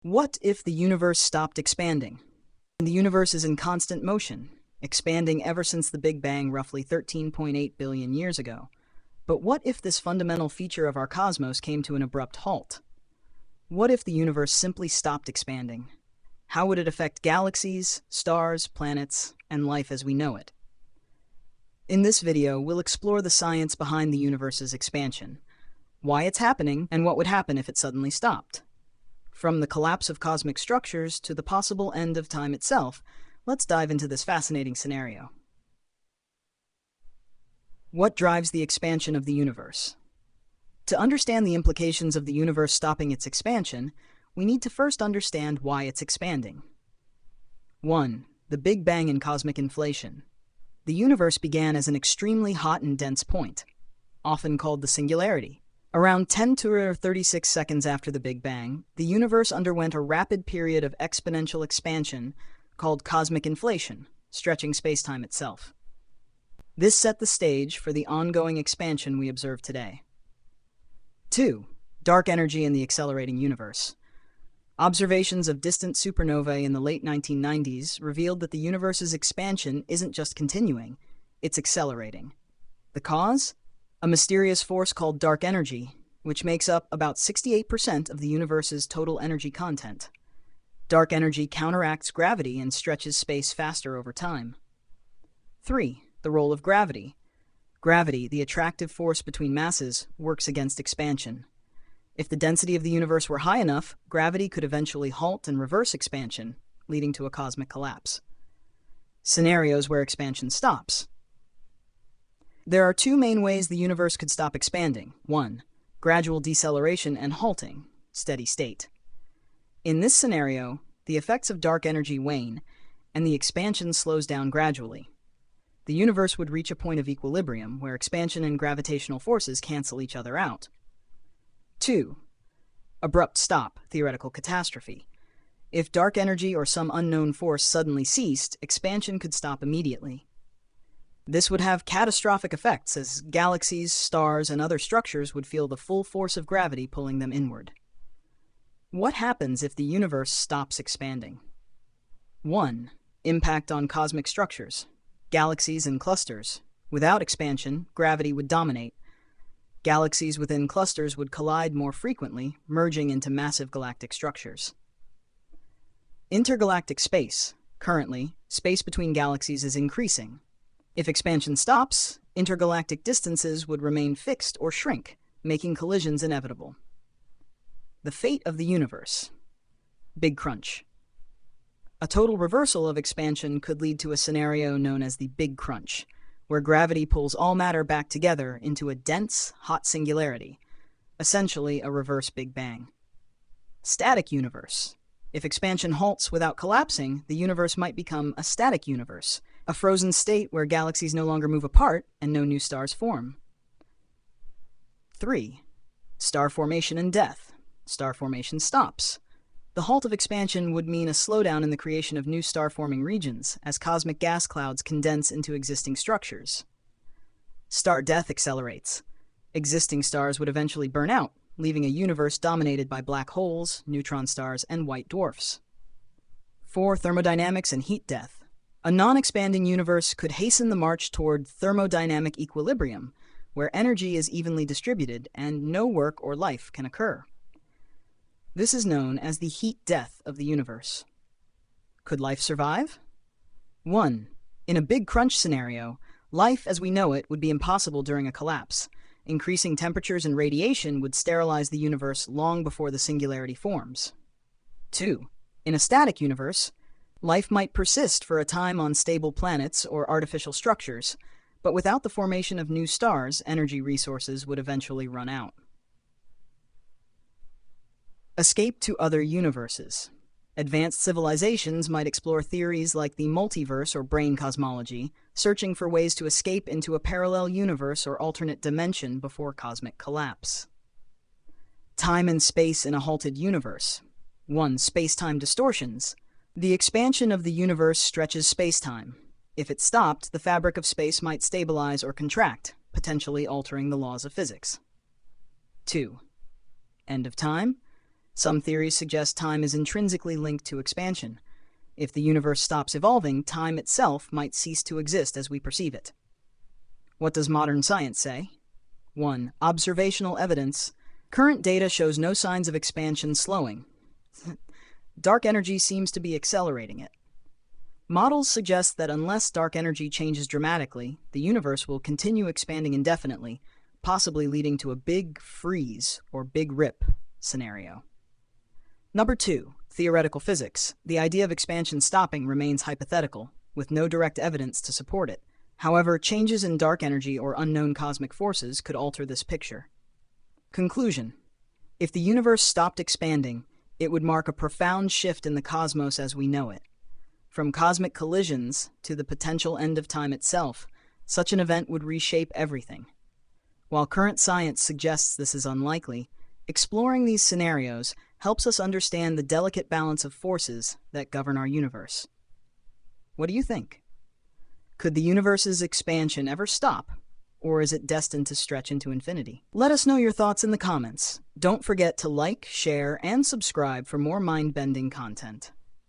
What if the universe stopped expanding? The universe is in constant motion, expanding ever since the Big Bang roughly 13.8 billion years ago. But what if this fundamental feature of our cosmos came to an abrupt halt? What if the universe simply stopped expanding? How would it affect galaxies, stars, planets, and life as we know it? In this video, we'll explore the science behind the universe's expansion, why it's happening, and what would happen if it suddenly stopped. From the collapse of cosmic structures to the possible end of time itself, let's dive into this fascinating scenario. What drives the expansion of the universe? To understand the implications of the universe stopping its expansion, we need to first understand why it's expanding. 1. The Big Bang and cosmic inflation. The universe began as an extremely hot and dense point, often called the singularity. Around 10 to the 36 seconds after the Big Bang, the universe underwent a rapid period of exponential expansion called cosmic inflation, stretching space-time itself. This set the stage for the ongoing expansion we observe today. 2. Dark energy in the accelerating universe. Observations of distant supernovae in the late 1990s revealed that the universe's expansion isn't just continuing, it's accelerating. The cause? A mysterious force called dark energy, which makes up about 68% of the universe's total energy content. Dark energy counteracts gravity and stretches space faster over time. 3. The role of gravity. Gravity, the attractive force between masses, works against expansion. If the density of the universe were high enough, gravity could eventually halt and reverse expansion, leading to a cosmic collapse. Scenarios where expansion stops. There are two main ways the universe could stop expanding. 1. Gradual deceleration and halting, steady state. In this scenario, the effects of dark energy wane, and the expansion slows down gradually. The universe would reach a point of equilibrium where expansion and gravitational forces cancel each other out. 2. Abrupt stop, theoretical catastrophe. If dark energy or some unknown force suddenly ceased, expansion could stop immediately. This would have catastrophic effects as galaxies, stars, and other structures would feel the full force of gravity pulling them inward. What happens if the universe stops expanding? 1. Impact on cosmic structures. Galaxies and clusters. Without expansion, gravity would dominate. Galaxies within clusters would collide more frequently, merging into massive galactic structures. Intergalactic space. Currently, space between galaxies is increasing. If expansion stops, intergalactic distances would remain fixed or shrink, making collisions inevitable. The fate of the universe. Big Crunch. A total reversal of expansion could lead to a scenario known as the Big Crunch, where gravity pulls all matter back together into a dense, hot singularity, essentially a reverse Big Bang. Static universe. If expansion halts without collapsing, the universe might become a static universe, a frozen state where galaxies no longer move apart and no new stars form. 3. Star formation and death. Star formation stops. The halt of expansion would mean a slowdown in the creation of new star-forming regions as cosmic gas clouds condense into existing structures. Star death accelerates. Existing stars would eventually burn out, leaving a universe dominated by black holes, neutron stars, and white dwarfs. 4. Thermodynamics and heat death. A non-expanding universe could hasten the march toward thermodynamic equilibrium, where energy is evenly distributed and no work or life can occur. This is known as the heat death of the universe. Could life survive? 1. In a Big Crunch scenario, life as we know it would be impossible during a collapse. Increasing temperatures and radiation would sterilize the universe long before the singularity forms. 2. In a static universe, life might persist for a time on stable planets or artificial structures, but without the formation of new stars, energy resources would eventually run out. Escape to other universes. Advanced civilizations might explore theories like the multiverse or brain cosmology, searching for ways to escape into a parallel universe or alternate dimension before cosmic collapse. Time and space in a halted universe. 1. Space-time distortions. The expansion of the universe stretches space-time. If it stopped, the fabric of space might stabilize or contract, potentially altering the laws of physics. 2. End of time. Some theories suggest time is intrinsically linked to expansion. If the universe stops evolving, time itself might cease to exist as we perceive it. What does modern science say? 1. Observational evidence. Current data shows no signs of expansion slowing. Dark energy seems to be accelerating it. Models suggest that unless dark energy changes dramatically, the universe will continue expanding indefinitely, possibly leading to a big freeze or big rip scenario. Number 2. Theoretical physics. The idea of expansion stopping remains hypothetical, with no direct evidence to support it. However, changes in dark energy or unknown cosmic forces could alter this picture. Conclusion. If the universe stopped expanding, it would mark a profound shift in the cosmos as we know it. From cosmic collisions to the potential end of time itself, such an event would reshape everything. While current science suggests this is unlikely, exploring these scenarios helps us understand the delicate balance of forces that govern our universe. What do you think? Could the universe's expansion ever stop, or is it destined to stretch into infinity? Let us know your thoughts in the comments. Don't forget to like, share, and subscribe for more mind-bending content.